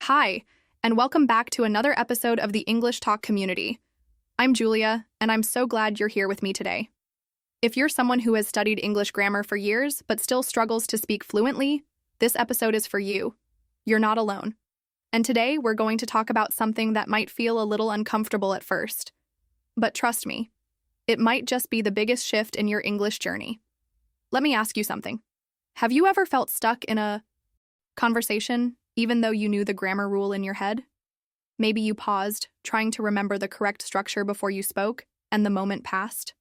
Hi, and welcome back to another episode of the English Talk community. I'm Julia, and I'm so glad you're here with me today. If you're someone who has studied English grammar for years but still struggles to speak fluently, this episode is for you. You're not alone. And today we're going to talk about something that might feel a little uncomfortable at first. But trust me, it might just be the biggest shift in your English journey. Let me ask you something. Have you ever felt stuck in a conversation, even though you knew the grammar rule in your head? Maybe you paused, trying to remember the correct structure before you spoke, and the moment passed.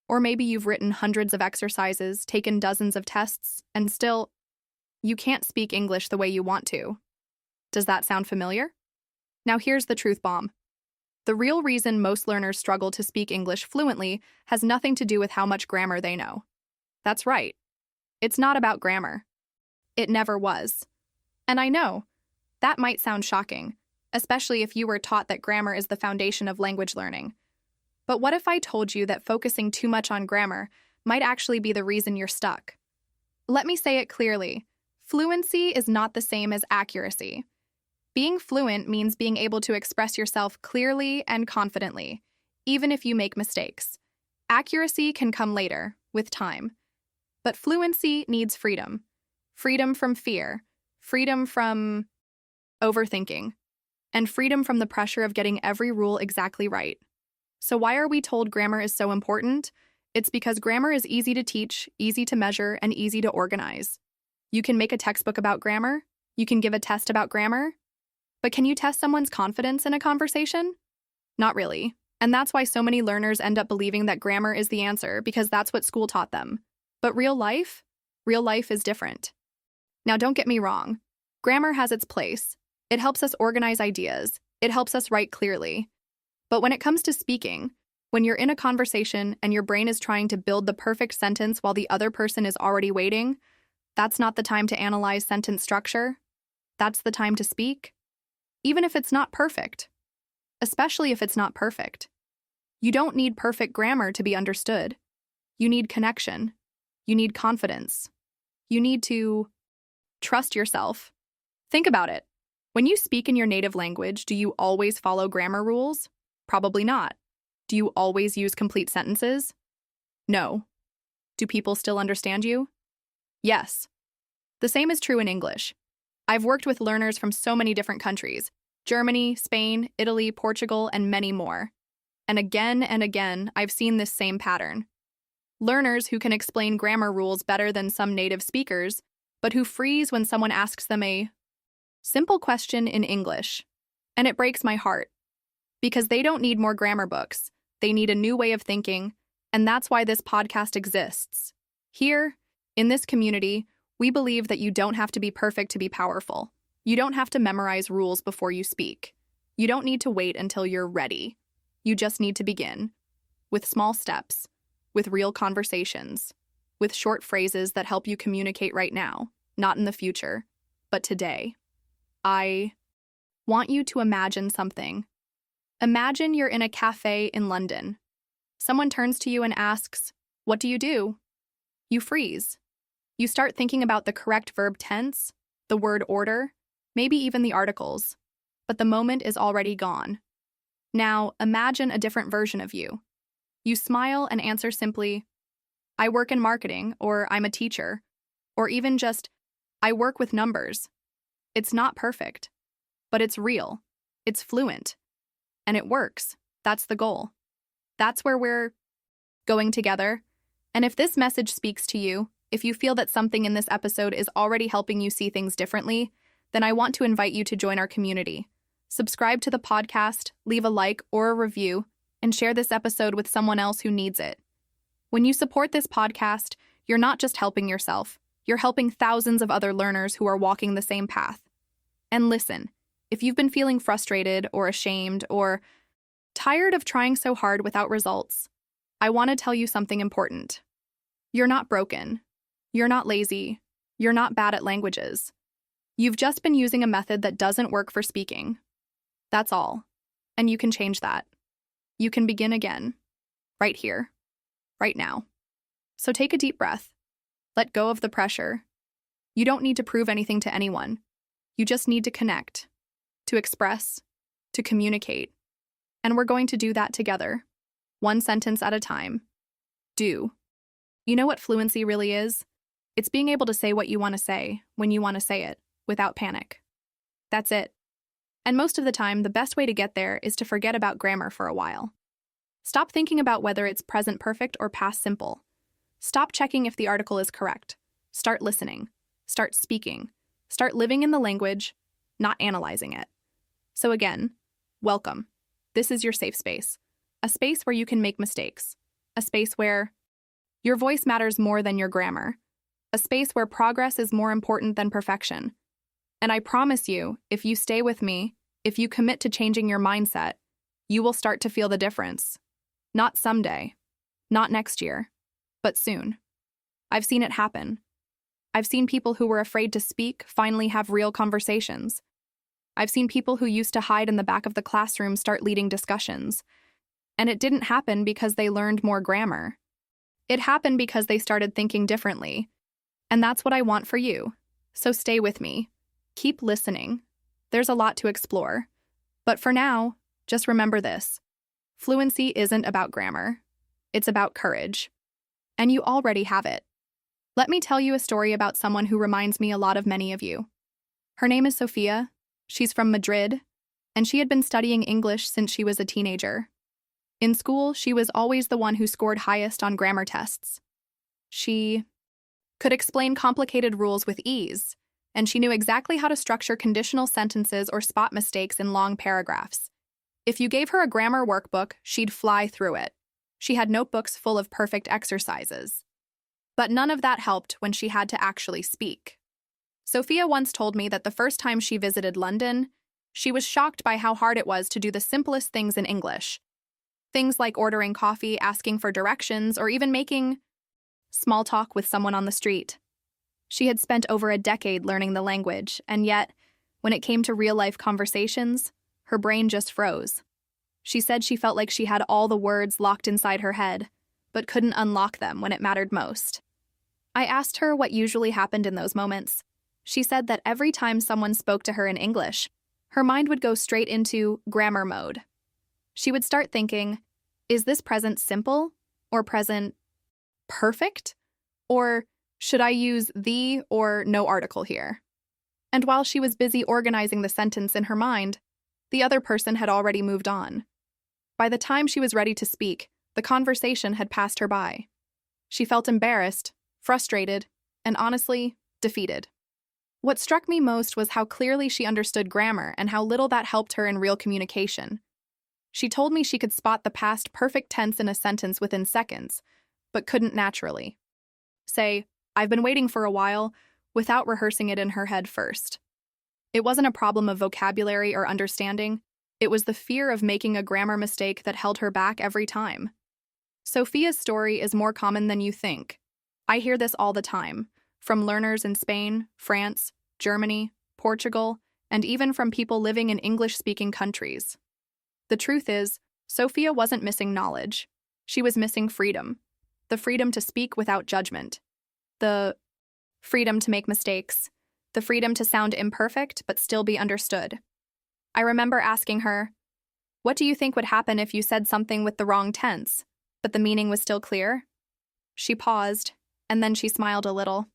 Or maybe you've written hundreds of exercises, taken dozens of tests, and still, you can't speak English the way you want to. Does that sound familiar? Now here's the truth bomb. The real reason most learners struggle to speak English fluently has nothing to do with how much grammar they know. That's right. It's not about grammar. It never was. And I know, that might sound shocking, especially if you were taught that grammar is the foundation of language learning. But what if I told you that focusing too much on grammar might actually be the reason you're stuck? Let me say it clearly. Fluency is not the same as accuracy. Being fluent means being able to express yourself clearly and confidently, even if you make mistakes. Accuracy can come later, with time. But fluency needs freedom. Freedom from fear. Freedom from overthinking, and freedom from the pressure of getting every rule exactly right. So why are we told grammar is so important? It's because grammar is easy to teach, easy to measure, and easy to organize. You can make a textbook about grammar, you can give a test about grammar, but can you test someone's confidence in a conversation? Not really. And that's why so many learners end up believing that grammar is the answer because that's what school taught them. But real life is different. Now, don't get me wrong. Grammar has its place. It helps us organize ideas. It helps us write clearly. But when it comes to speaking, when you're in a conversation and your brain is trying to build the perfect sentence while the other person is already waiting, that's not the time to analyze sentence structure. That's the time to speak. Even if it's not perfect. Especially if it's not perfect. You don't need perfect grammar to be understood. You need connection. You need confidence. You need to trust yourself. Think about it. When you speak in your native language, do you always follow grammar rules? Probably not. Do you always use complete sentences? No. Do people still understand you? Yes. The same is true in English. I've worked with learners from so many different countries: Germany, Spain, Italy, Portugal, and many more. And again, I've seen this same pattern. Learners who can explain grammar rules better than some native speakers, but who freeze when someone asks them a simple question in English. And it breaks my heart. Because they don't need more grammar books. They need a new way of thinking, and that's why this podcast exists. Here, in this community, we believe that you don't have to be perfect to be powerful. You don't have to memorize rules before you speak. You don't need to wait until you're ready. You just need to begin. With small steps. With real conversations. With short phrases that help you communicate right now, not in the future, but today. I want you to imagine something. Imagine you're in a cafe in London. Someone turns to you and asks, "What do you do?" You freeze. You start thinking about the correct verb tense, the word order, maybe even the articles, but the moment is already gone. Now, imagine a different version of you. You smile and answer simply, "I work in marketing," or "I'm a teacher," or even just, "I work with numbers." It's not perfect, but it's real, it's fluent, and it works. That's the goal. That's where we're going together. And if this message speaks to you, if you feel that something in this episode is already helping you see things differently, then I want to invite you to join our community. Subscribe to the podcast, leave a like or a review, and share this episode with someone else who needs it. When you support this podcast, you're not just helping yourself, you're helping thousands of other learners who are walking the same path. And listen, if you've been feeling frustrated or ashamed or tired of trying so hard without results, I want to tell you something important. You're not broken. You're not lazy. You're not bad at languages. You've just been using a method that doesn't work for speaking. That's all. And you can change that. You can begin again. Right here. Right now. So take a deep breath. Let go of the pressure. You don't need to prove anything to anyone. You just need to connect. to express, to communicate. And we're going to do that together, one sentence at a time. Do. You know what fluency really is? It's being able to say what you want to say when you want to say it, without panic. That's it. And most of the time, the best way to get there is to forget about grammar for a while. Stop thinking about whether it's present perfect or past simple. Stop checking if the article is correct. Start listening. Start speaking. Start living in the language, not analyzing it. So again, welcome. This is your safe space. A space where you can make mistakes. A space where your voice matters more than your grammar. A space where progress is more important than perfection. And I promise you, if you stay with me, if you commit to changing your mindset, you will start to feel the difference. Not someday, not next year, but soon. I've seen it happen. I've seen people who were afraid to speak finally have real conversations. I've seen people who used to hide in the back of the classroom start leading discussions. And it didn't happen because they learned more grammar. It happened because they started thinking differently. And that's what I want for you. So stay with me. Keep listening. There's a lot to explore. But for now, just remember this. Fluency isn't about grammar. It's about courage. And you already have it. Let me tell you a story about someone who reminds me a lot of many of you. Her name is Sophia. She's from Madrid, and she had been studying English since she was a teenager. In school, she was always the one who scored highest on grammar tests. She could explain complicated rules with ease, and she knew exactly how to structure conditional sentences or spot mistakes in long paragraphs. If you gave her a grammar workbook, she'd fly through it. She had notebooks full of perfect exercises. But none of that helped when she had to actually speak. Sophia once told me that the first time she visited London, she was shocked by how hard it was to do the simplest things in English. Things like ordering coffee, asking for directions, or even making small talk with someone on the street. She had spent over a decade learning the language, and yet, when it came to real-life conversations, her brain just froze. She said she felt like she had all the words locked inside her head, but couldn't unlock them when it mattered most. I asked her what usually happened in those moments. She said that every time someone spoke to her in English, her mind would go straight into grammar mode. She would start thinking, is this present simple or present perfect? Or should I use the or no article here? And while she was busy organizing the sentence in her mind, the other person had already moved on. By the time she was ready to speak, the conversation had passed her by. She felt embarrassed, frustrated, and honestly, defeated. What struck me most was how clearly she understood grammar and how little that helped her in real communication. She told me she could spot the past perfect tense in a sentence within seconds, but couldn't naturally say, "I've been waiting for a while," without rehearsing it in her head first. It wasn't a problem of vocabulary or understanding. It was the fear of making a grammar mistake that held her back every time. Sophia's story is more common than you think. I hear this all the time, from learners in Spain, France, Germany, Portugal, and even from people living in English-speaking countries. The truth is, Sophia wasn't missing knowledge. She was missing freedom. The freedom to speak without judgment. The freedom to make mistakes. The freedom to sound imperfect but still be understood. I remember asking her, "What do you think would happen if you said something with the wrong tense, but the meaning was still clear?" She paused, and then she smiled a little.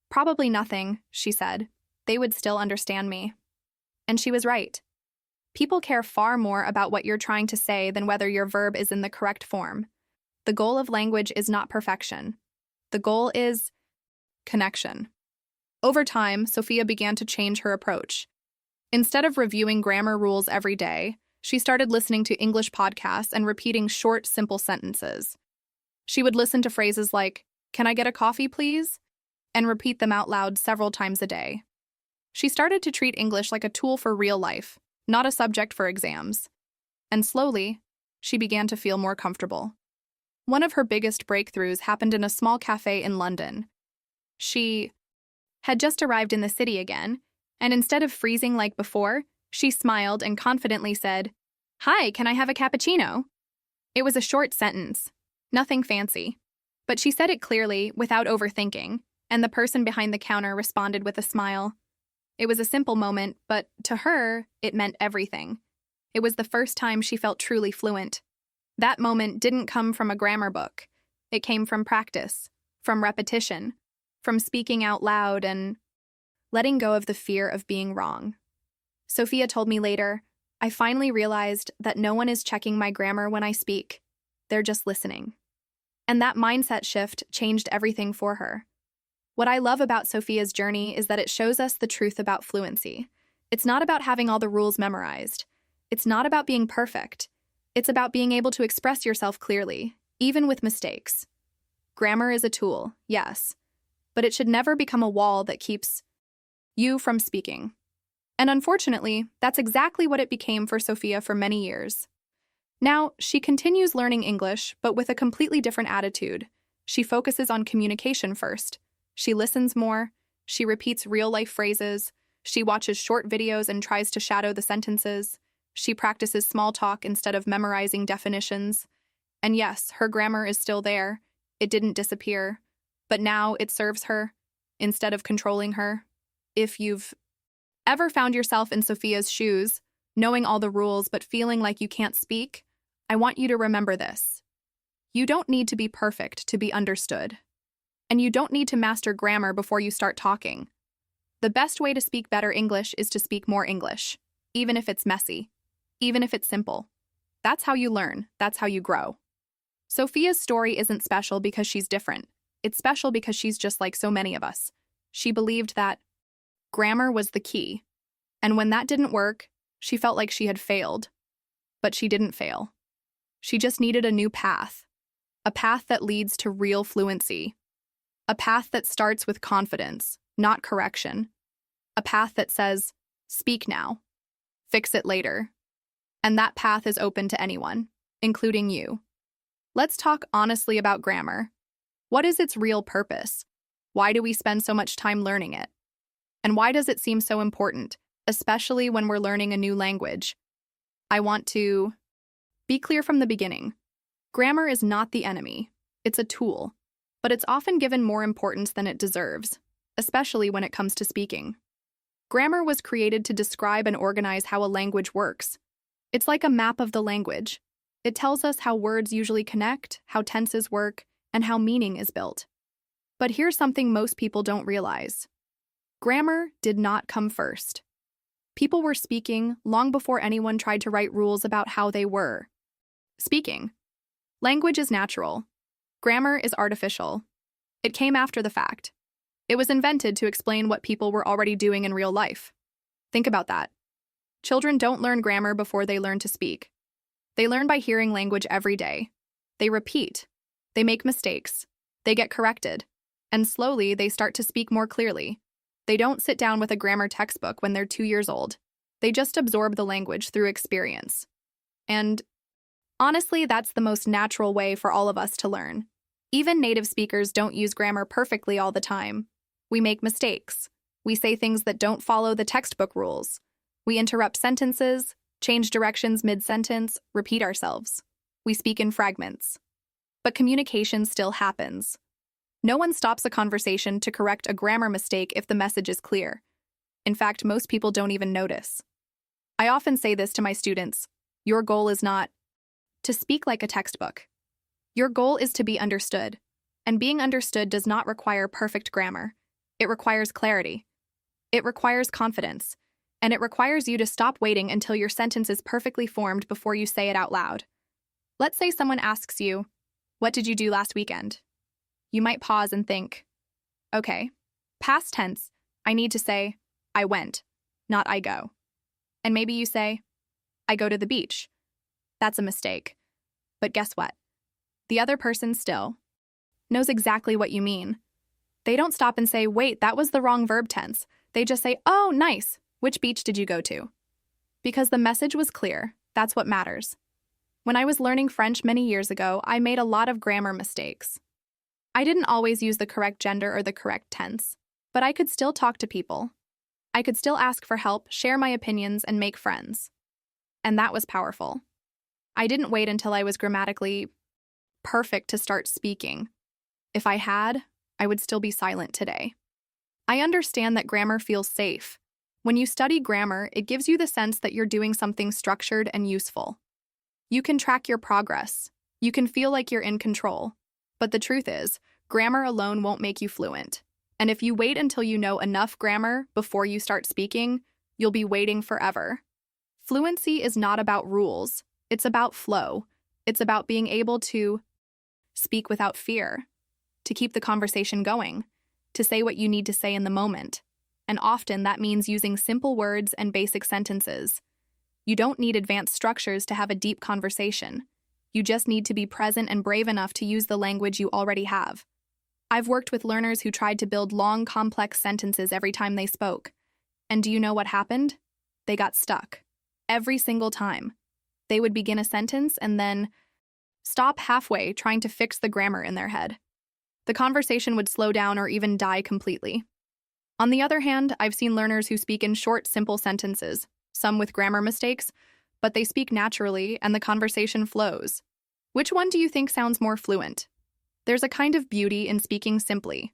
"Probably nothing," she said. "They would still understand me." And she was right. People care far more about what you're trying to say than whether your verb is in the correct form. The goal of language is not perfection. The goal is connection. Over time, Sophia began to change her approach. Instead of reviewing grammar rules every day, she started listening to English podcasts and repeating short, simple sentences. She would listen to phrases like, "Can I get a coffee, please?" and repeat them out loud several times a day. She started to treat English like a tool for real life, not a subject for exams. And slowly, she began to feel more comfortable. One of her biggest breakthroughs happened in a small cafe in London. She had just arrived in the city again, and instead of freezing like before, she smiled and confidently said, "Hi, can I have a cappuccino?" It was a short sentence, nothing fancy, but she said it clearly without overthinking, and the person behind the counter responded with a smile. It was a simple moment, but to her, it meant everything. It was the first time she felt truly fluent. That moment didn't come from a grammar book. It came from practice, from repetition, from speaking out loud and letting go of the fear of being wrong. Sophia told me later, I finally realized that no one is checking my grammar when I speak. They're just listening. And that mindset shift changed everything for her. What I love about Sophia's journey is that it shows us the truth about fluency. It's not about having all the rules memorized. It's not about being perfect. It's about being able to express yourself clearly, even with mistakes. Grammar is a tool, yes, but it should never become a wall that keeps you from speaking. And unfortunately, that's exactly what it became for Sophia for many years. Now, she continues learning English, but with a completely different attitude. She focuses on communication first. She listens more. She repeats real-life phrases. She watches short videos and tries to shadow the sentences. She practices small talk instead of memorizing definitions. And yes, her grammar is still there. It didn't disappear. But now it serves her instead of controlling her. If you've ever found yourself in Sophia's shoes, knowing all the rules but feeling like you can't speak, I want you to remember this. You don't need to be perfect to be understood. And you don't need to master grammar before you start talking. The best way to speak better English is to speak more English, even if it's messy, even if it's simple. That's how you learn. That's how you grow. Sophia's story isn't special because she's different. It's special because she's just like so many of us. She believed that grammar was the key. And when that didn't work, she felt like she had failed. But she didn't fail. She just needed a new path. A path that leads to real fluency. A path that starts with confidence, not correction. A path that says, speak now. Fix it later. And that path is open to anyone, including you. Let's talk honestly about grammar. What is its real purpose? Why do we spend so much time learning it? And why does it seem so important, especially when we're learning a new language? I want to be clear from the beginning. Grammar is not the enemy. It's a tool, but it's often given more importance than it deserves, especially when it comes to speaking. Grammar was created to describe and organize how a language works. It's like a map of the language. It tells us how words usually connect, how tenses work, and how meaning is built. But here's something most people don't realize. Grammar did not come first. People were speaking long before anyone tried to write rules about how they were speaking. Language is natural. Grammar is artificial. It came after the fact. It was invented to explain what people were already doing in real life. Think about that. Children don't learn grammar before they learn to speak. They learn by hearing language every day. They repeat. They make mistakes. They get corrected. And slowly, they start to speak more clearly. They don't sit down with a grammar textbook when they're 2 years old. They just absorb the language through experience. And honestly, that's the most natural way for all of us to learn. Even native speakers don't use grammar perfectly all the time. We make mistakes. We say things that don't follow the textbook rules. We interrupt sentences, change directions mid-sentence, repeat ourselves. We speak in fragments. But communication still happens. No one stops a conversation to correct a grammar mistake if the message is clear. In fact, most people don't even notice. I often say this to my students. Your goal is not to speak like a textbook. Your goal is to be understood. And being understood does not require perfect grammar. It requires clarity. It requires confidence. And it requires you to stop waiting until your sentence is perfectly formed before you say it out loud. Let's say someone asks you, "What did you do last weekend?" You might pause and think, okay, past tense, I need to say, I went, not I go. And maybe you say, I go to the beach. That's a mistake. But guess what? The other person still knows exactly what you mean. They don't stop and say, wait, that was the wrong verb tense. They just say, oh, nice. Which beach did you go to? Because the message was clear. That's what matters. When I was learning French many years ago, I made a lot of grammar mistakes. I didn't always use the correct gender or the correct tense, but I could still talk to people. I could still ask for help, share my opinions, and make friends. And that was powerful. I didn't wait until I was grammatically perfect to start speaking. If I had, I would still be silent today. I understand that grammar feels safe. When you study grammar, it gives you the sense that you're doing something structured and useful. You can track your progress. You can feel like you're in control. But the truth is, grammar alone won't make you fluent. And if you wait until you know enough grammar before you start speaking, you'll be waiting forever. Fluency is not about rules. It's about flow. It's about being able to speak without fear, to keep the conversation going, to say what you need to say in the moment. And often that means using simple words and basic sentences. You don't need advanced structures to have a deep conversation. You just need to be present and brave enough to use the language you already have. I've worked with learners who tried to build long, complex sentences every time they spoke. And do you know what happened? They got stuck. Every single time. They would begin a sentence and then stop halfway trying to fix the grammar in their head. The conversation would slow down or even die completely. On the other hand, I've seen learners who speak in short, simple sentences, some with grammar mistakes, but they speak naturally and the conversation flows. Which one do you think sounds more fluent? There's a kind of beauty in speaking simply.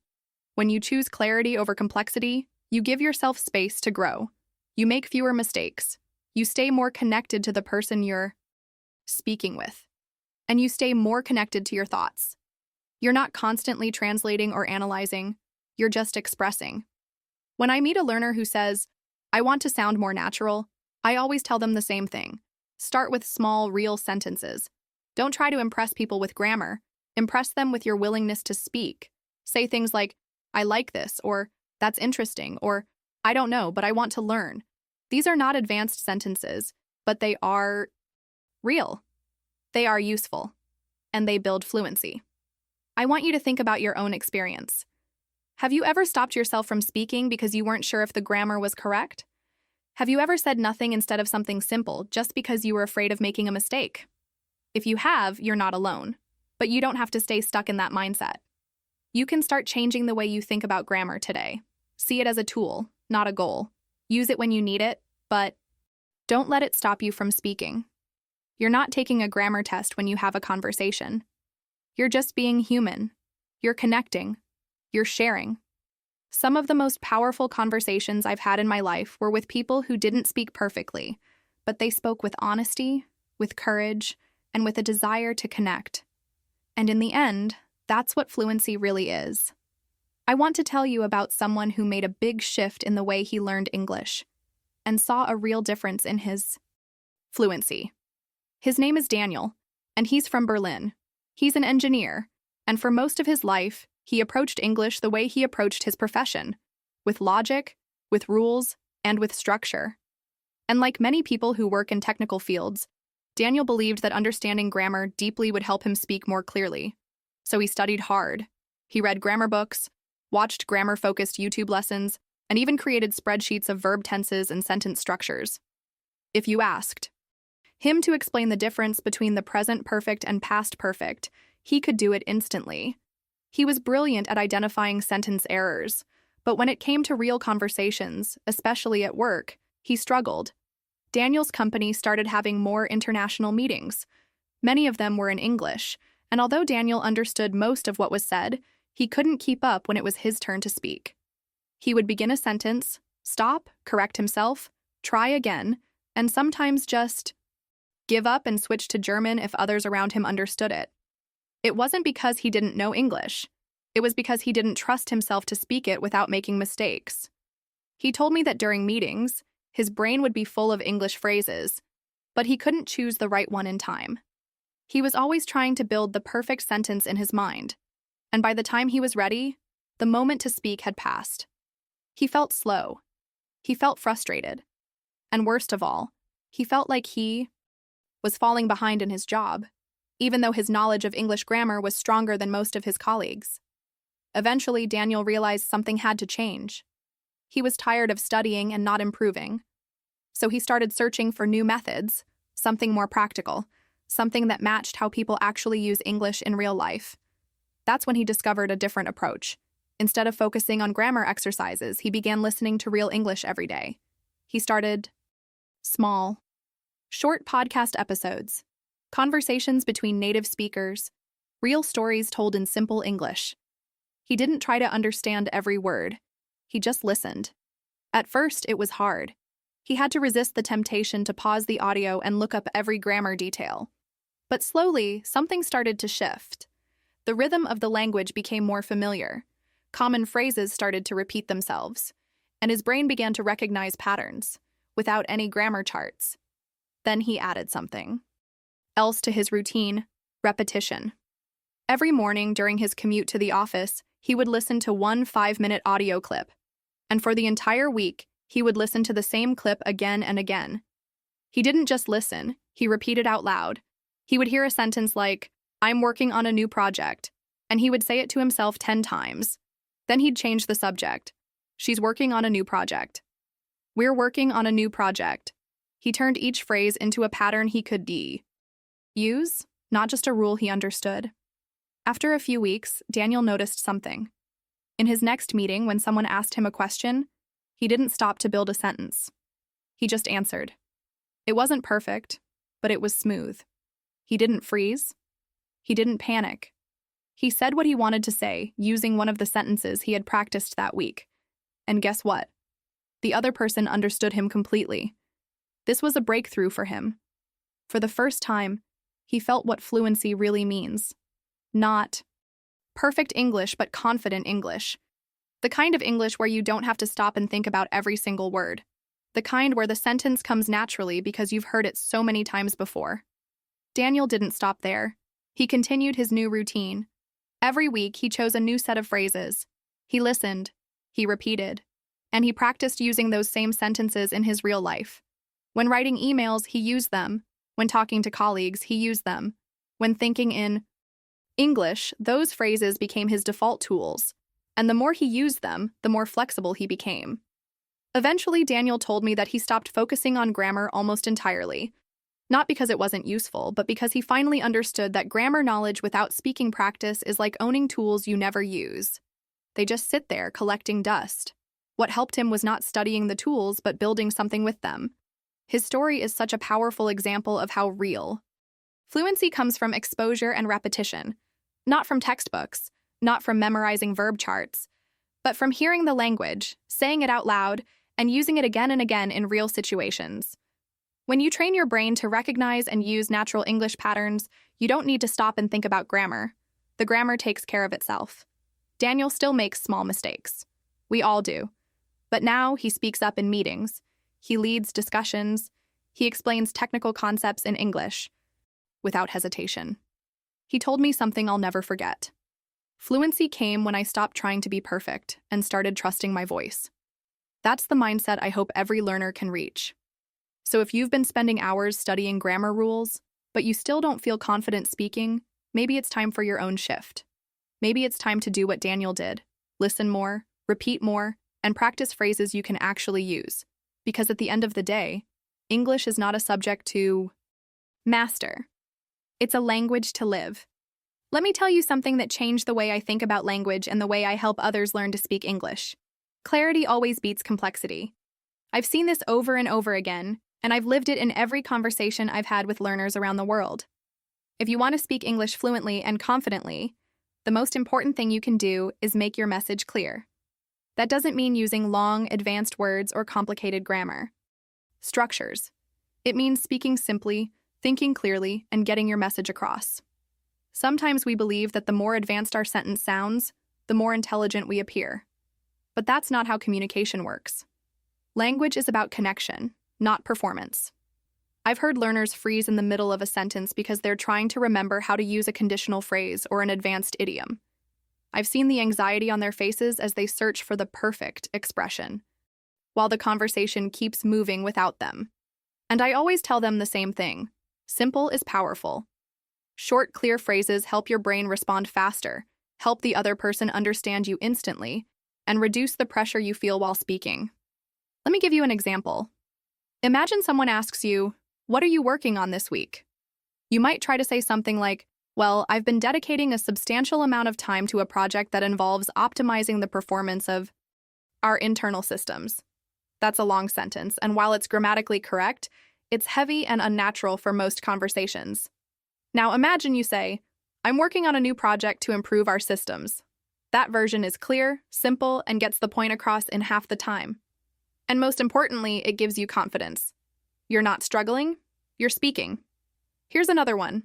When you choose clarity over complexity, you give yourself space to grow. You make fewer mistakes. You stay more connected to the person you're speaking with. And you stay more connected to your thoughts. You're not constantly translating or analyzing. You're just expressing. When I meet a learner who says, "I want to sound more natural," I always tell them the same thing. Start with small, real sentences. Don't try to impress people with grammar. Impress them with your willingness to speak. Say things like, "I like this," or "That's interesting," or "I don't know, but I want to learn." These are not advanced sentences, but they are real. They are useful, and they build fluency. I want you to think about your own experience. Have you ever stopped yourself from speaking because you weren't sure if the grammar was correct? Have you ever said nothing instead of something simple just because you were afraid of making a mistake? If you have, you're not alone. But you don't have to stay stuck in that mindset. You can start changing the way you think about grammar today. See it as a tool, not a goal. Use it when you need it, but don't let it stop you from speaking. You're not taking a grammar test when you have a conversation. You're just being human. You're connecting. You're sharing. Some of the most powerful conversations I've had in my life were with people who didn't speak perfectly, but they spoke with honesty, with courage, and with a desire to connect. And in the end, that's what fluency really is. I want to tell you about someone who made a big shift in the way he learned English and saw a real difference in his fluency. His name is Daniel, and he's from Berlin. He's an engineer, and for most of his life, he approached English the way he approached his profession, with logic, with rules, and with structure. And like many people who work in technical fields, Daniel believed that understanding grammar deeply would help him speak more clearly. So he studied hard. He read grammar books, watched grammar-focused YouTube lessons, and even created spreadsheets of verb tenses and sentence structures. If you asked him to explain the difference between the present perfect and past perfect, he could do it instantly. He was brilliant at identifying sentence errors, but when it came to real conversations, especially at work, he struggled. Daniel's company started having more international meetings. Many of them were in English, and although Daniel understood most of what was said, he couldn't keep up when it was his turn to speak. He would begin a sentence, stop, correct himself, try again, and sometimes just give up and switch to German if others around him understood it. It wasn't because he didn't know English. It was because he didn't trust himself to speak it without making mistakes. He told me that during meetings, his brain would be full of English phrases, but he couldn't choose the right one in time. He was always trying to build the perfect sentence in his mind, and by the time he was ready, the moment to speak had passed. He felt slow. He felt frustrated. And worst of all, he felt like he was falling behind in his job, even though his knowledge of English grammar was stronger than most of his colleagues. Eventually, Daniel realized something had to change. He was tired of studying and not improving. So he started searching for new methods, something more practical, something that matched how people actually use English in real life. That's when he discovered a different approach. Instead of focusing on grammar exercises, he began listening to real English every day. He started small, short podcast episodes, conversations between native speakers, real stories told in simple English. He didn't try to understand every word. He just listened. At first, it was hard. He had to resist the temptation to pause the audio and look up every grammar detail. But slowly, something started to shift. The rhythm of the language became more familiar. Common phrases started to repeat themselves, and his brain began to recognize patterns, without any grammar charts. Then he added something else to his routine: repetition. Every morning during his commute to the office, he would listen to one 5-minute audio clip. And for the entire week, he would listen to the same clip again and again. He didn't just listen, he repeated out loud. He would hear a sentence like, "I'm working on a new project," and he would say it to himself 10 times. Then he'd change the subject. "She's working on a new project." "We're working on a new project." He turned each phrase into a pattern he could use, not just a rule he understood. After a few weeks, Daniel noticed something. In his next meeting, when someone asked him a question, he didn't stop to build a sentence. He just answered. It wasn't perfect, but it was smooth. He didn't freeze. He didn't panic. He said what he wanted to say, using one of the sentences he had practiced that week. And guess what? The other person understood him completely. This was a breakthrough for him. For the first time, he felt what fluency really means. Not perfect English, but confident English. The kind of English where you don't have to stop and think about every single word. The kind where the sentence comes naturally because you've heard it so many times before. Daniel didn't stop there. He continued his new routine. Every week, he chose a new set of phrases. He listened, he repeated, and he practiced using those same sentences in his real life. When writing emails, he used them. When talking to colleagues, he used them. When thinking in English, those phrases became his default tools, and the more he used them, the more flexible he became. Eventually, Daniel told me that he stopped focusing on grammar almost entirely, not because it wasn't useful, but because he finally understood that grammar knowledge without speaking practice is like owning tools you never use. They just sit there collecting dust. What helped him was not studying the tools, but building something with them. His story is such a powerful example of how real fluency comes from exposure and repetition, not from textbooks, not from memorizing verb charts, but from hearing the language, saying it out loud, and using it again and again in real situations. When you train your brain to recognize and use natural English patterns, you don't need to stop and think about grammar. The grammar takes care of itself. Daniel still makes small mistakes. We all do. But now he speaks up in meetings. He leads discussions. He explains technical concepts in English without hesitation. He told me something I'll never forget. Fluency came when I stopped trying to be perfect and started trusting my voice. That's the mindset I hope every learner can reach. So if you've been spending hours studying grammar rules, but you still don't feel confident speaking, maybe it's time for your own shift. Maybe it's time to do what Daniel did. Listen more, repeat more, and practice phrases you can actually use. Because at the end of the day, English is not a subject to master. It's a language to live. Let me tell you something that changed the way I think about language and the way I help others learn to speak English. Clarity always beats complexity. I've seen this over and over again, and I've lived it in every conversation I've had with learners around the world. If you want to speak English fluently and confidently, the most important thing you can do is make your message clear. That doesn't mean using long, advanced words or complicated grammar. Structures. It means speaking simply, thinking clearly, and getting your message across. Sometimes we believe that the more advanced our sentence sounds, the more intelligent we appear. But that's not how communication works. Language is about connection, not performance. I've heard learners freeze in the middle of a sentence because they're trying to remember how to use a conditional phrase or an advanced idiom. I've seen the anxiety on their faces as they search for the perfect expression, while the conversation keeps moving without them. And I always tell them the same thing. Simple is powerful. Short, clear phrases help your brain respond faster, help the other person understand you instantly, and reduce the pressure you feel while speaking. Let me give you an example. Imagine someone asks you, "What are you working on this week?" You might try to say something like, "Well, I've been dedicating a substantial amount of time to a project that involves optimizing the performance of our internal systems." That's a long sentence, and while it's grammatically correct, it's heavy and unnatural for most conversations. Now imagine you say, "I'm working on a new project to improve our systems." That version is clear, simple, and gets the point across in half the time. And most importantly, it gives you confidence. You're not struggling, you're speaking. Here's another one.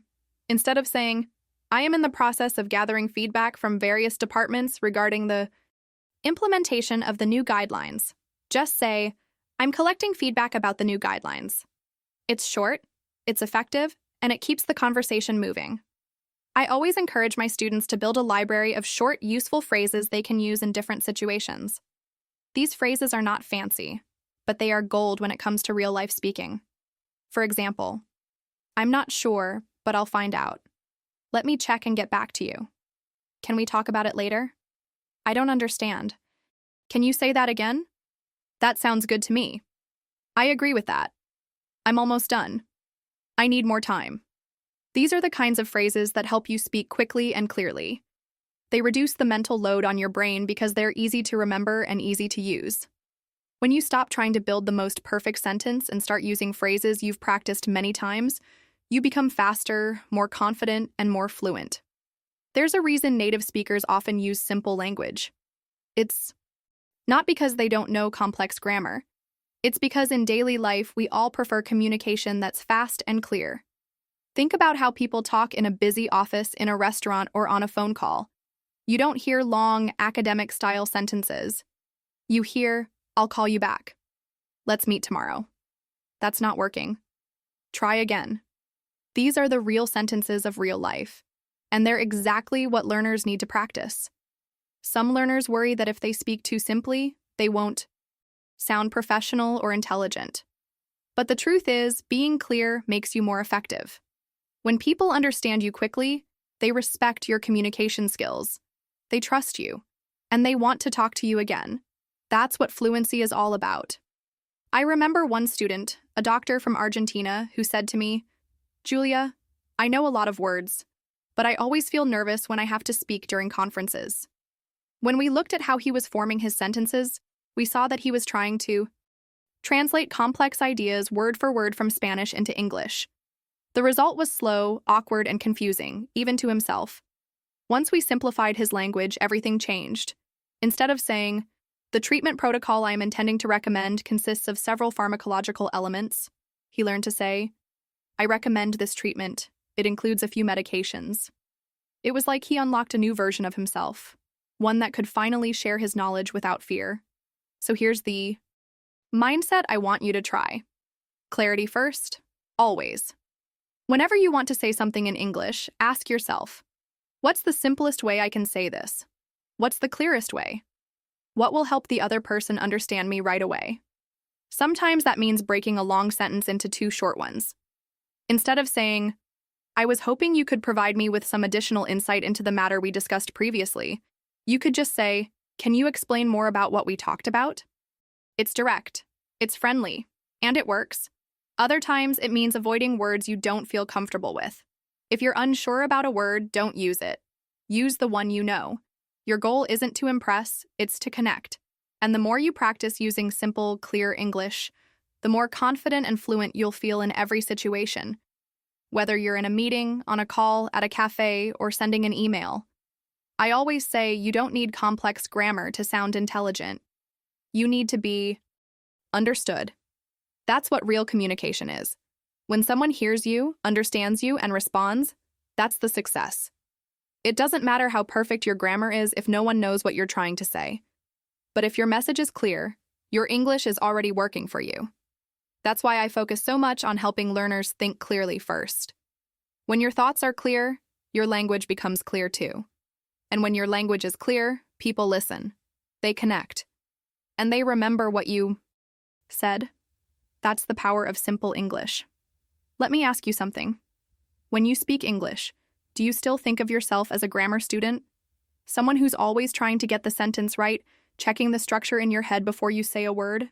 Instead of saying, I am in the process of gathering feedback from various departments regarding the implementation of the new guidelines, just say, I'm collecting feedback about the new guidelines. It's short, it's effective, and it keeps the conversation moving. I always encourage my students to build a library of short, useful phrases they can use in different situations. These phrases are not fancy, but they are gold when it comes to real-life speaking. For example, I'm not sure, but I'll find out. Let me check and get back to you. Can we talk about it later? I don't understand. Can you say that again? That sounds good to me. I agree with that. I'm almost done. I need more time. These are the kinds of phrases that help you speak quickly and clearly. They reduce the mental load on your brain because they're easy to remember and easy to use. When you stop trying to build the most perfect sentence and start using phrases you've practiced many times, you become faster, more confident, and more fluent. There's a reason native speakers often use simple language. It's not because they don't know complex grammar. It's because in daily life, we all prefer communication that's fast and clear. Think about how people talk in a busy office, in a restaurant, or on a phone call. You don't hear long, academic-style sentences. You hear, I'll call you back. Let's meet tomorrow. That's not working. Try again. These are the real sentences of real life, and they're exactly what learners need to practice. Some learners worry that if they speak too simply, they won't sound professional or intelligent. But the truth is, being clear makes you more effective. When people understand you quickly, they respect your communication skills. They trust you, and they want to talk to you again. That's what fluency is all about. I remember one student, a doctor from Argentina, who said to me, Julia, I know a lot of words, but I always feel nervous when I have to speak during conferences. When we looked at how he was forming his sentences, we saw that he was trying to translate complex ideas word for word from Spanish into English. The result was slow, awkward, and confusing, even to himself. Once we simplified his language, everything changed. Instead of saying, the treatment protocol I am intending to recommend consists of several pharmacological elements, he learned to say, I recommend this treatment. It includes a few medications. It was like he unlocked a new version of himself, one that could finally share his knowledge without fear. So here's the mindset I want you to try. Clarity first, always. Whenever you want to say something in English, ask yourself, what's the simplest way I can say this? What's the clearest way? What will help the other person understand me right away? Sometimes that means breaking a long sentence into two short ones. Instead of saying, I was hoping you could provide me with some additional insight into the matter we discussed previously, you could just say, can you explain more about what we talked about? It's direct, it's friendly, and it works. Other times, it means avoiding words you don't feel comfortable with. If you're unsure about a word, don't use it. Use the one you know. Your goal isn't to impress, it's to connect. And the more you practice using simple, clear English, the more confident and fluent you'll feel in every situation. Whether you're in a meeting, on a call, at a cafe, or sending an email. I always say you don't need complex grammar to sound intelligent. You need to be understood. That's what real communication is. When someone hears you, understands you, and responds, that's the success. It doesn't matter how perfect your grammar is if no one knows what you're trying to say. But if your message is clear, your English is already working for you. That's why I focus so much on helping learners think clearly first. When your thoughts are clear, your language becomes clear too. And when your language is clear, people listen. They connect. And they remember what you said. That's the power of simple English. Let me ask you something. When you speak English, do you still think of yourself as a grammar student? Someone who's always trying to get the sentence right, checking the structure in your head before you say a word?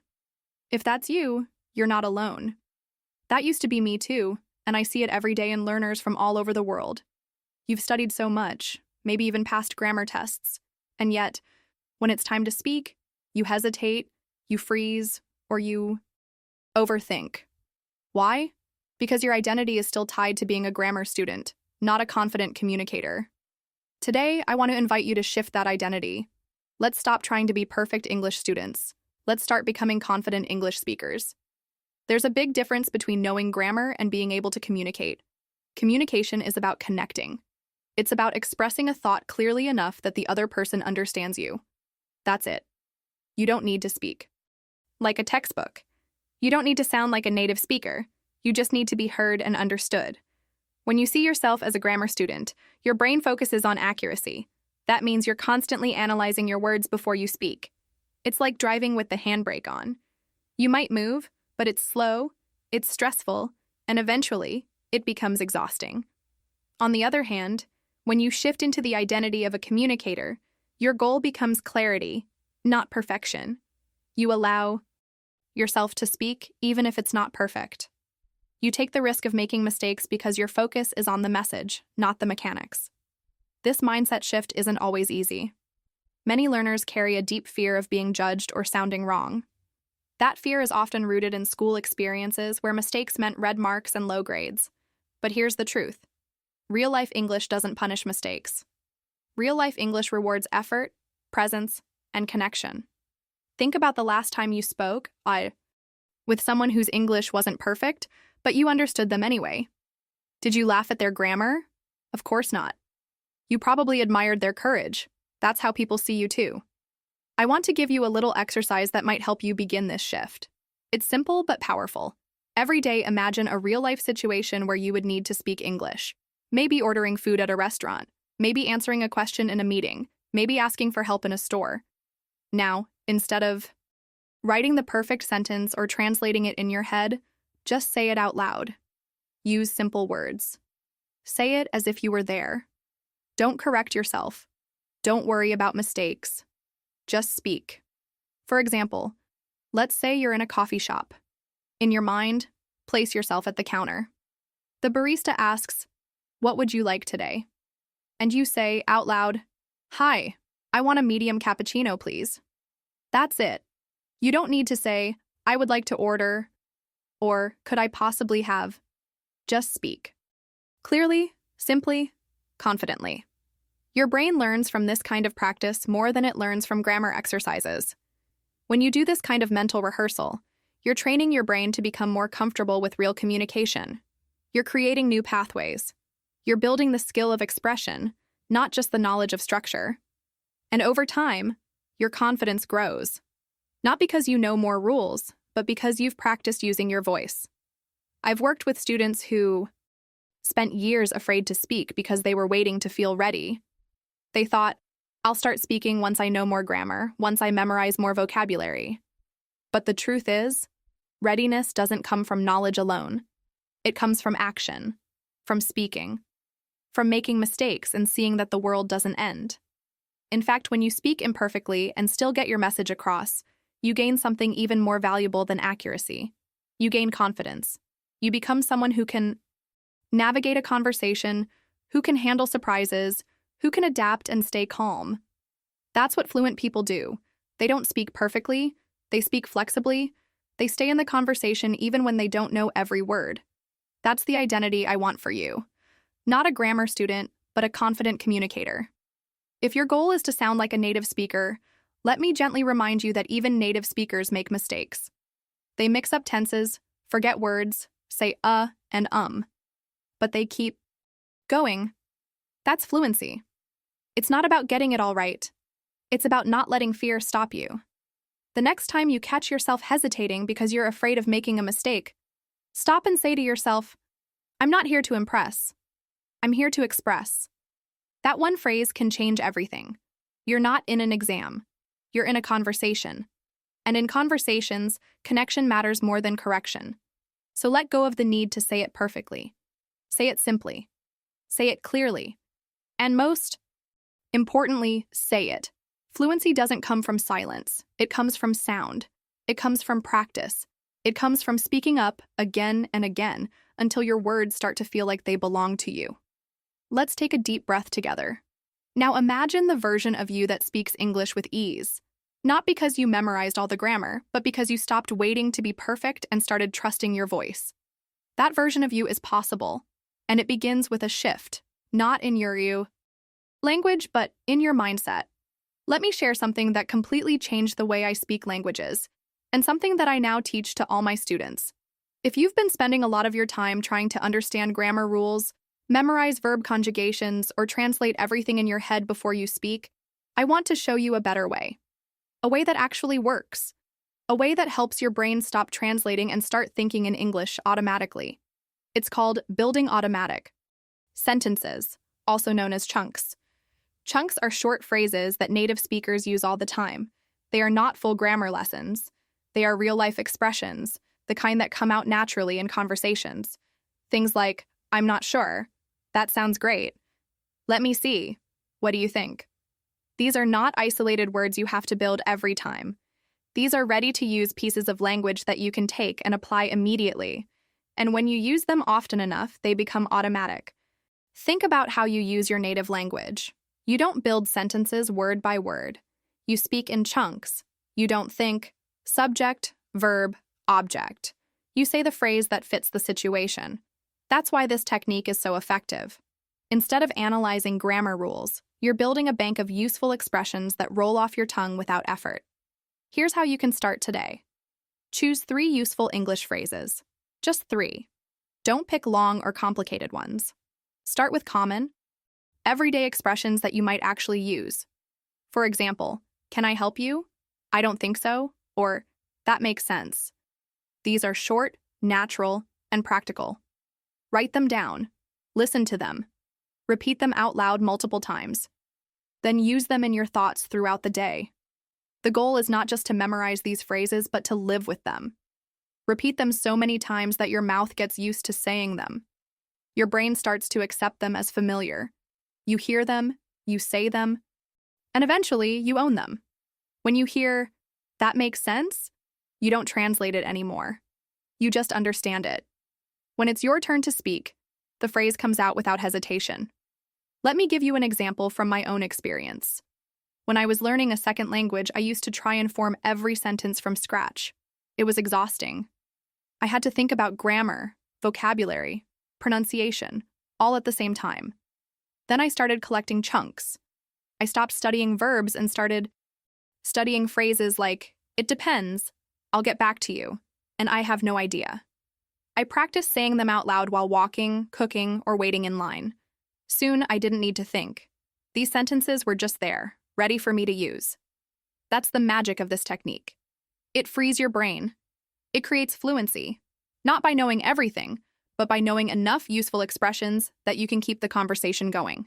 If that's you, you're not alone. That used to be me too, and I see it every day in learners from all over the world. You've studied so much, maybe even passed grammar tests, and yet, when it's time to speak, you hesitate, you freeze, or you overthink. Why? Because your identity is still tied to being a grammar student, not a confident communicator. Today, I want to invite you to shift that identity. Let's stop trying to be perfect English students. Let's start becoming confident English speakers. There's a big difference between knowing grammar and being able to communicate. Communication is about connecting. It's about expressing a thought clearly enough that the other person understands you. That's it. You don't need to speak like a textbook. You don't need to sound like a native speaker. You just need to be heard and understood. When you see yourself as a grammar student, your brain focuses on accuracy. That means you're constantly analyzing your words before you speak. It's like driving with the handbrake on. You might move, but it's slow, it's stressful, and eventually, it becomes exhausting. On the other hand, when you shift into the identity of a communicator, your goal becomes clarity, not perfection. You allow yourself to speak even if it's not perfect. You take the risk of making mistakes because your focus is on the message, not the mechanics. This mindset shift isn't always easy. Many learners carry a deep fear of being judged or sounding wrong. That fear is often rooted in school experiences where mistakes meant red marks and low grades. But here's the truth. Real-life English doesn't punish mistakes. Real-life English rewards effort, presence, and connection. Think about the last time you spoke with someone whose English wasn't perfect, but you understood them anyway. Did you laugh at their grammar? Of course not. You probably admired their courage. That's how people see you too. I want to give you a little exercise that might help you begin this shift. It's simple but powerful. Every day, imagine a real-life situation where you would need to speak English. Maybe ordering food at a restaurant, maybe answering a question in a meeting, maybe asking for help in a store. Now, instead of writing the perfect sentence or translating it in your head, just say it out loud. Use simple words. Say it as if you were there. Don't correct yourself. Don't worry about mistakes. Just speak. For example, let's say you're in a coffee shop. In your mind, place yourself at the counter. The barista asks, "What would you like today?" And you say out loud, "Hi, I want a medium cappuccino, please." That's it. You don't need to say, "I would like to order," or "Could I possibly have?" Just speak. Clearly, simply, confidently. Your brain learns from this kind of practice more than it learns from grammar exercises. When you do this kind of mental rehearsal, you're training your brain to become more comfortable with real communication. You're creating new pathways. You're building the skill of expression, not just the knowledge of structure. And over time, your confidence grows. Not because you know more rules, but because you've practiced using your voice. I've worked with students who spent years afraid to speak because they were waiting to feel ready. They thought, "I'll start speaking once I know more grammar, once I memorize more vocabulary." But the truth is, readiness doesn't come from knowledge alone. It comes from action, from speaking, from making mistakes and seeing that the world doesn't end. In fact, when you speak imperfectly and still get your message across, you gain something even more valuable than accuracy. You gain confidence. You become someone who can navigate a conversation, who can handle surprises, who can adapt and stay calm. That's what fluent people do. They don't speak perfectly, they speak flexibly, they stay in the conversation even when they don't know every word. That's the identity I want for you. Not a grammar student, but a confident communicator. If your goal is to sound like a native speaker, let me gently remind you that even native speakers make mistakes. They mix up tenses, forget words, say and but they keep going. That's fluency. It's not about getting it all right. It's about not letting fear stop you. The next time you catch yourself hesitating because you're afraid of making a mistake, stop and say to yourself, "I'm not here to impress. I'm here to express." That one phrase can change everything. You're not in an exam. You're in a conversation. And in conversations, connection matters more than correction. So let go of the need to say it perfectly. Say it simply. Say it clearly. And most importantly, say it. Fluency doesn't come from silence. It comes from sound. It comes from practice. It comes from speaking up again and again until your words start to feel like they belong to you. Let's take a deep breath together. Now imagine the version of you that speaks English with ease. Not because you memorized all the grammar, but because you stopped waiting to be perfect and started trusting your voice. That version of you is possible, and it begins with a shift, not in your language, but in your mindset. Let me share something that completely changed the way I speak languages. and something that I now teach to all my students. If you've been spending a lot of your time trying to understand grammar rules, memorize verb conjugations, or translate everything in your head before you speak, I want to show you a better way. A way that actually works. A way that helps your brain stop translating and start thinking in English automatically. It's called building automatic. Sentences, also known as chunks. Chunks are short phrases that native speakers use all the time. They are not full grammar lessons. They are real-life expressions, the kind that come out naturally in conversations. Things like, I'm not sure. That sounds great. Let me see. What do you think? These are not isolated words you have to build every time. These are ready-to-use pieces of language that you can take and apply immediately. And when you use them often enough, they become automatic. Think about how you use your native language. You don't build sentences word by word. You speak in chunks. You don't think subject, verb, object. You say the phrase that fits the situation. That's why this technique is so effective. Instead of analyzing grammar rules, you're building a bank of useful expressions that roll off your tongue without effort. Here's how you can start today. Choose 3 useful English phrases. Just 3. Don't pick long or complicated ones. Start with common, everyday expressions that you might actually use. For example, can I help you? I don't think so, or that makes sense. These are short, natural, and practical. Write them down. Listen to them. Repeat them out loud multiple times. Then use them in your thoughts throughout the day. The goal is not just to memorize these phrases, but to live with them. Repeat them so many times that your mouth gets used to saying them. Your brain starts to accept them as familiar. You hear them, you say them, and eventually you own them. When you hear, that makes sense, you don't translate it anymore. You just understand it. When it's your turn to speak, the phrase comes out without hesitation. Let me give you an example from my own experience. When I was learning a second language, I used to try and form every sentence from scratch. It was exhausting. I had to think about grammar, vocabulary, pronunciation, all at the same time. Then I started collecting chunks. I stopped studying verbs and started studying phrases like, it depends, I'll get back to you, and I have no idea. I practiced saying them out loud while walking, cooking, or waiting in line. Soon, I didn't need to think. These sentences were just there, ready for me to use. That's the magic of this technique. It frees your brain. It creates fluency, not by knowing everything, but by knowing enough useful expressions that you can keep the conversation going.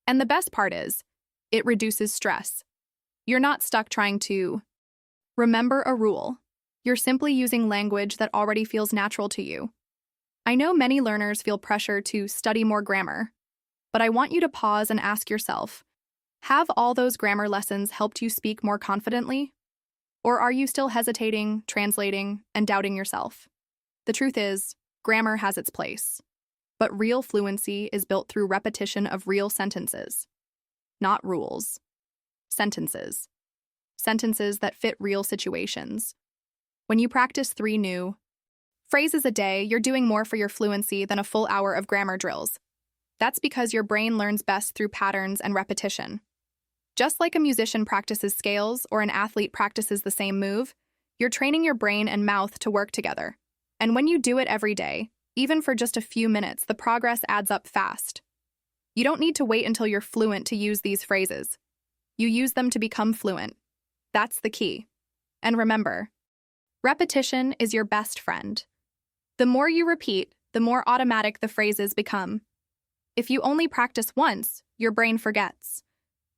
And the best part is, it reduces stress. You're not stuck trying to remember a rule. You're simply using language that already feels natural to you. I know many learners feel pressure to study more grammar, but I want you to pause and ask yourself, have all those grammar lessons helped you speak more confidently? Or are you still hesitating, translating, and doubting yourself? The truth is, grammar has its place. But real fluency is built through repetition of real sentences. Not rules. Sentences. Sentences that fit real situations. When you practice 3 new phrases a day, you're doing more for your fluency than a full hour of grammar drills. That's because your brain learns best through patterns and repetition. Just like a musician practices scales or an athlete practices the same move, you're training your brain and mouth to work together. And when you do it every day, even for just a few minutes, the progress adds up fast. You don't need to wait until you're fluent to use these phrases. You use them to become fluent. That's the key. And remember, repetition is your best friend. The more you repeat, the more automatic the phrases become. If you only practice once, your brain forgets.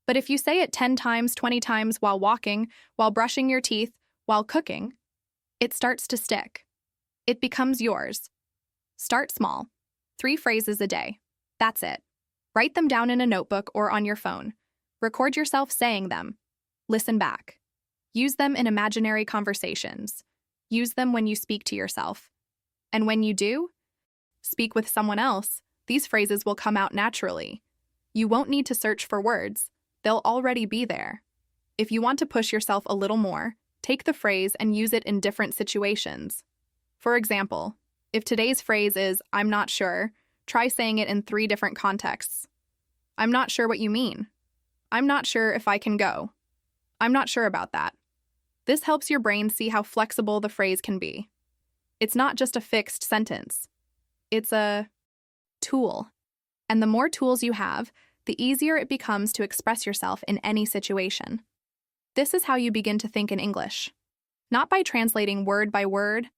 But if you say it 10 times, 20 times while walking, while brushing your teeth, while cooking, it starts to stick. It becomes yours. Start small. 3 phrases a day. That's it. Write them down in a notebook or on your phone. Record yourself saying them. Listen back. Use them in imaginary conversations. Use them when you speak to yourself. And when you do, speak with someone else, these phrases will come out naturally. You won't need to search for words. They'll already be there. If you want to push yourself a little more, take the phrase and use it in different situations. For example, if today's phrase is, I'm not sure, try saying it in 3 different contexts. I'm not sure what you mean. I'm not sure if I can go. I'm not sure about that. This helps your brain see how flexible the phrase can be. It's not just a fixed sentence. It's a tool. And the more tools you have, the easier it becomes to express yourself in any situation. This is how you begin to think in English. Not by translating word by word,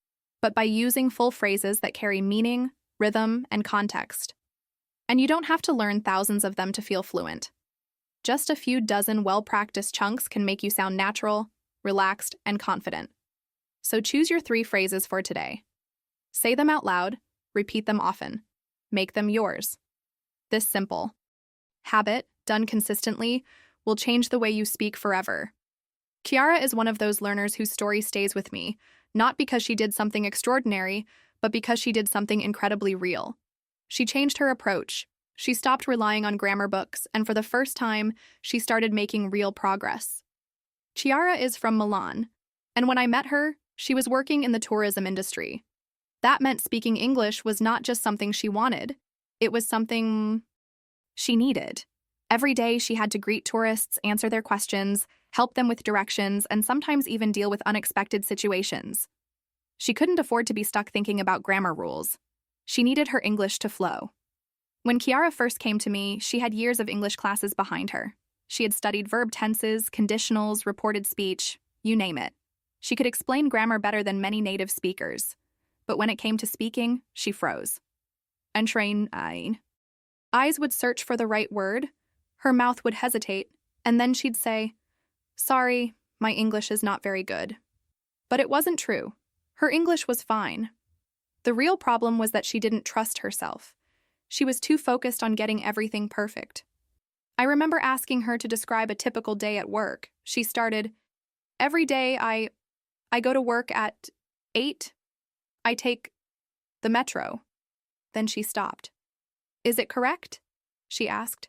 but by using full phrases that carry meaning, rhythm, and context. And you don't have to learn thousands of them to feel fluent. Just a few dozen well-practiced chunks can make you sound natural, relaxed, and confident. So choose your 3 phrases for today. Say them out loud, repeat them often. Make them yours. This simple habit, done consistently, will change the way you speak forever. Kiara is one of those learners whose story stays with me, not because she did something extraordinary, but because she did something incredibly real. She changed her approach. She stopped relying on grammar books, and for the first time, she started making real progress. Chiara is from Milan, and when I met her, she was working in the tourism industry. That meant speaking English was not just something she wanted, it was something she needed. Every day she had to greet tourists, answer their questions, help them with directions, and sometimes even deal with unexpected situations. She couldn't afford to be stuck thinking about grammar rules. She needed her English to flow. When Kiara first came to me, she had years of English classes behind her. She had studied verb tenses, conditionals, reported speech, you name it. She could explain grammar better than many native speakers. But when it came to speaking, she froze. Eyes would search for the right word, her mouth would hesitate, and then she'd say, "Sorry, my English is not very good." But it wasn't true. Her English was fine. The real problem was that she didn't trust herself. She was too focused on getting everything perfect. I remember asking her to describe a typical day at work. She started, "Every day I go to work at 8. I take the metro." Then she stopped. "Is it correct?" she asked.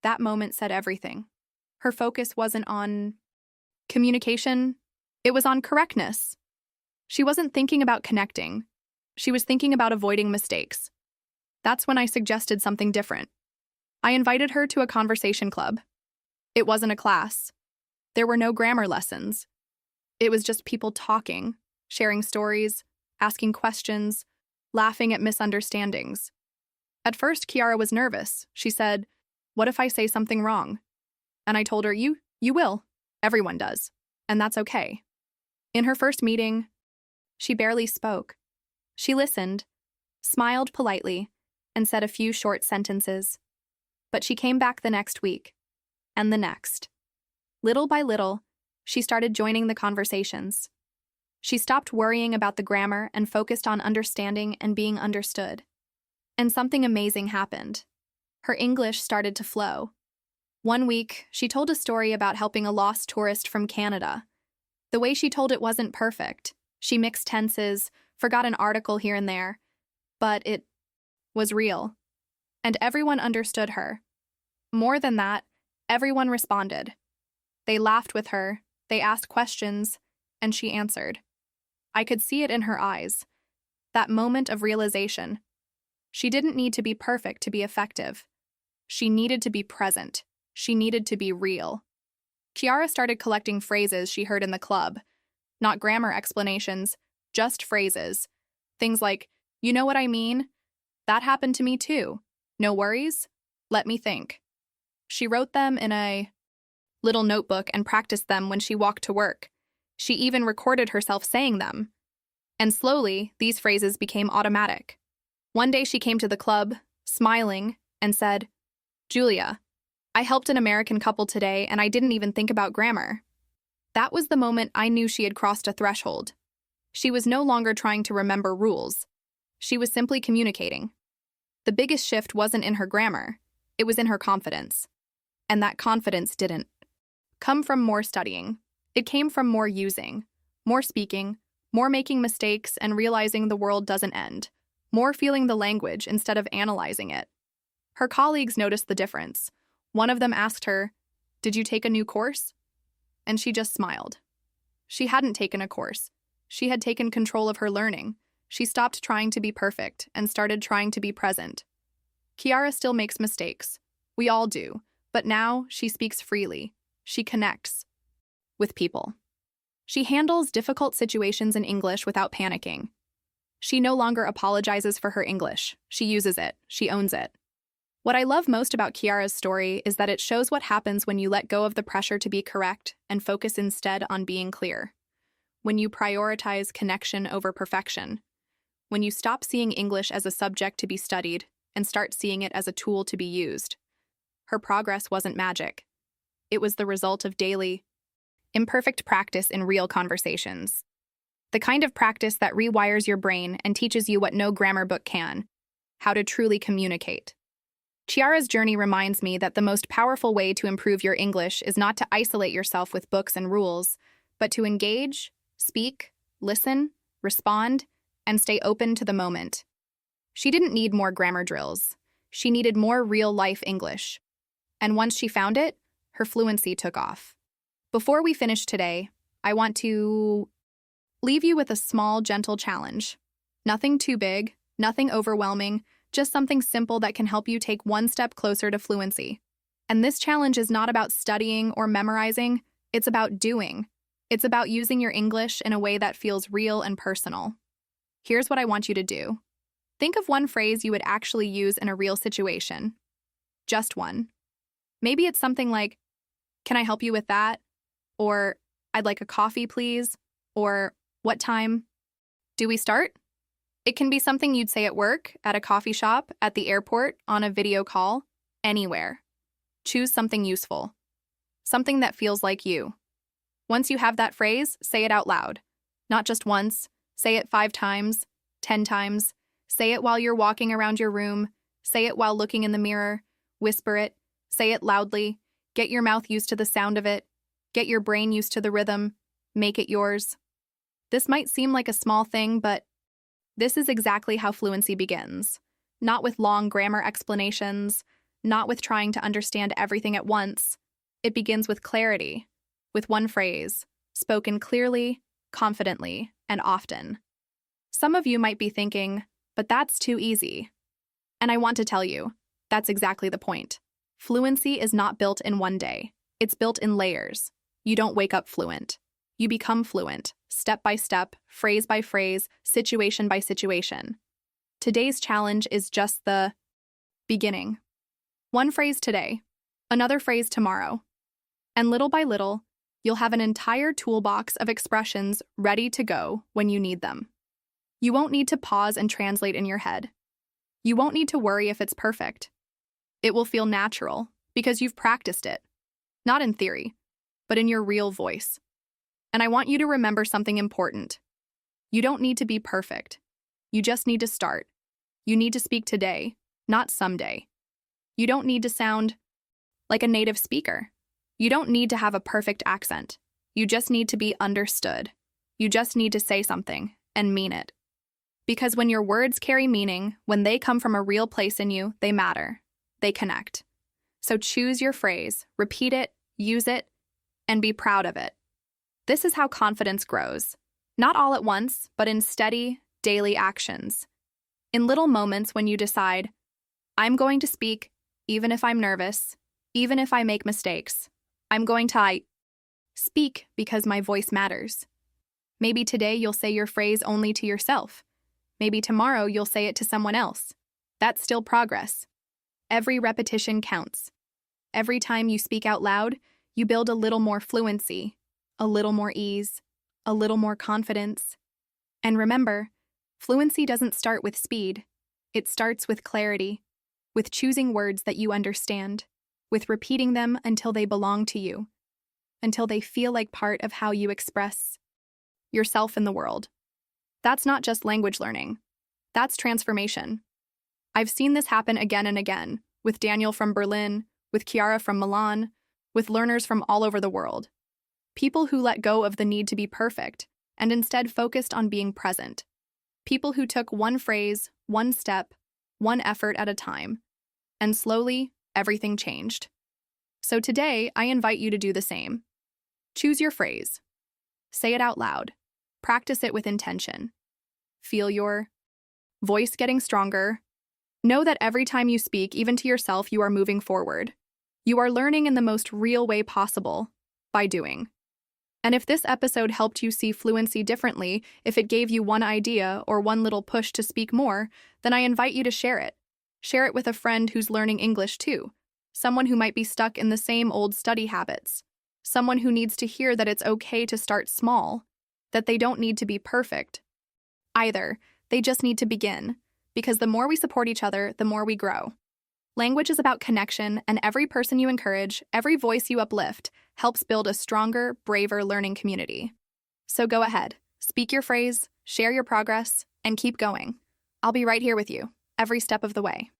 That moment said everything. Her focus wasn't on communication, it was on correctness. She wasn't thinking about connecting. She was thinking about avoiding mistakes. That's when I suggested something different. I invited her to a conversation club. It wasn't a class. There were no grammar lessons. It was just people talking, sharing stories, asking questions, laughing at misunderstandings. At first, Kiara was nervous. She said, "What if I say something wrong?" And I told her, You will. Everyone does. And that's okay. In her first meeting, she barely spoke. She listened, smiled politely, and said a few short sentences. But she came back the next week, and the next. Little by little, she started joining the conversations. She stopped worrying about the grammar and focused on understanding and being understood. And something amazing happened. Her English started to flow. One week, she told a story about helping a lost tourist from Canada. The way she told it wasn't perfect. She mixed tenses, forgot an article here and there, but it was real. And everyone understood her. More than that, everyone responded. They laughed with her, they asked questions, and she answered. I could see it in her eyes. That moment of realization. She didn't need to be perfect to be effective. She needed to be present. She needed to be real. Kiara started collecting phrases she heard in the club. Not grammar explanations, just phrases. Things like, "You know what I mean? That happened to me too. No worries? Let me think." She wrote them in a little notebook and practiced them when she walked to work. She even recorded herself saying them. And slowly, these phrases became automatic. One day she came to the club, smiling, and said, "Julia, I helped an American couple today and I didn't even think about grammar." That was the moment I knew she had crossed a threshold. She was no longer trying to remember rules. She was simply communicating. The biggest shift wasn't in her grammar, it was in her confidence. And that confidence didn't come from more studying. It came from more using, more speaking, more making mistakes and realizing the world doesn't end, more feeling the language instead of analyzing it. Her colleagues noticed the difference. One of them asked her, "Did you take a new course?" And she just smiled. She hadn't taken a course. She had taken control of her learning. She stopped trying to be perfect and started trying to be present. Kiara still makes mistakes. We all do. But now she speaks freely. She connects with people. She handles difficult situations in English without panicking. She no longer apologizes for her English. She uses it. She owns it. What I love most about Kiara's story is that it shows what happens when you let go of the pressure to be correct and focus instead on being clear. When you prioritize connection over perfection. When you stop seeing English as a subject to be studied and start seeing it as a tool to be used. Her progress wasn't magic. It was the result of daily, imperfect practice in real conversations. The kind of practice that rewires your brain and teaches you what no grammar book can, how to truly communicate. Chiara's journey reminds me that the most powerful way to improve your English is not to isolate yourself with books and rules, but to engage, speak, listen, respond, and stay open to the moment. She didn't need more grammar drills. She needed more real-life English. And once she found it, her fluency took off. Before we finish today, I want to leave you with a small, gentle challenge. Nothing too big, nothing overwhelming, just something simple that can help you take one step closer to fluency. And this challenge is not about studying or memorizing, it's about doing. It's about using your English in a way that feels real and personal. Here's what I want you to do. Think of one phrase you would actually use in a real situation. Just one. Maybe it's something like, "Can I help you with that?" Or, "I'd like a coffee, please?" Or, "What time?" Do we start? It can be something you'd say at work, at a coffee shop, at the airport, on a video call, anywhere. Choose something useful. Something that feels like you. Once you have that phrase, say it out loud. Not just once. Say it 5 times, 10 times. Say it while you're walking around your room. Say it while looking in the mirror. Whisper it. Say it loudly. Get your mouth used to the sound of it. Get your brain used to the rhythm. Make it yours. This might seem like a small thing, but this is exactly how fluency begins. Not with long grammar explanations, not with trying to understand everything at once. It begins with clarity, with one phrase, spoken clearly, confidently, and often. Some of you might be thinking, but that's too easy. And I want to tell you, that's exactly the point. Fluency is not built in one day. It's built in layers. You don't wake up fluent. You become fluent, step by step, phrase by phrase, situation by situation. Today's challenge is just the beginning. One phrase today, another phrase tomorrow. And little by little, you'll have an entire toolbox of expressions ready to go when you need them. You won't need to pause and translate in your head. You won't need to worry if it's perfect. It will feel natural because you've practiced it, not in theory, but in your real voice. And I want you to remember something important. You don't need to be perfect. You just need to start. You need to speak today, not someday. You don't need to sound like a native speaker. You don't need to have a perfect accent. You just need to be understood. You just need to say something and mean it. Because when your words carry meaning, when they come from a real place in you, they matter. They connect. So choose your phrase, repeat it, use it, and be proud of it. This is how confidence grows. Not all at once, but in steady, daily actions. In little moments when you decide, I'm going to speak, even if I'm nervous, even if I make mistakes. I'm going to speak because my voice matters. Maybe today you'll say your phrase only to yourself. Maybe tomorrow you'll say it to someone else. That's still progress. Every repetition counts. Every time you speak out loud, you build a little more fluency, a little more ease, a little more confidence. And remember, fluency doesn't start with speed. It starts with clarity, with choosing words that you understand, with repeating them until they belong to you, until they feel like part of how you express yourself in the world. That's not just language learning. That's transformation. I've seen this happen again and again, with Daniel from Berlin, with Chiara from Milan, with learners from all over the world. People who let go of the need to be perfect and instead focused on being present. People who took one phrase, one step, one effort at a time, and slowly, everything changed. So today, I invite you to do the same. Choose your phrase. Say it out loud. Practice it with intention. Feel your voice getting stronger. Know that every time you speak, even to yourself, you are moving forward. You are learning in the most real way possible, by doing. And if this episode helped you see fluency differently, if it gave you one idea or one little push to speak more, then I invite you to share it. Share it with a friend who's learning English too, someone who might be stuck in the same old study habits, someone who needs to hear that it's okay to start small, that they don't need to be perfect. Either, they just need to begin, because the more we support each other, the more we grow. Language is about connection, and every person you encourage, every voice you uplift, helps build a stronger, braver learning community. So go ahead, speak your phrase, share your progress, and keep going. I'll be right here with you, every step of the way.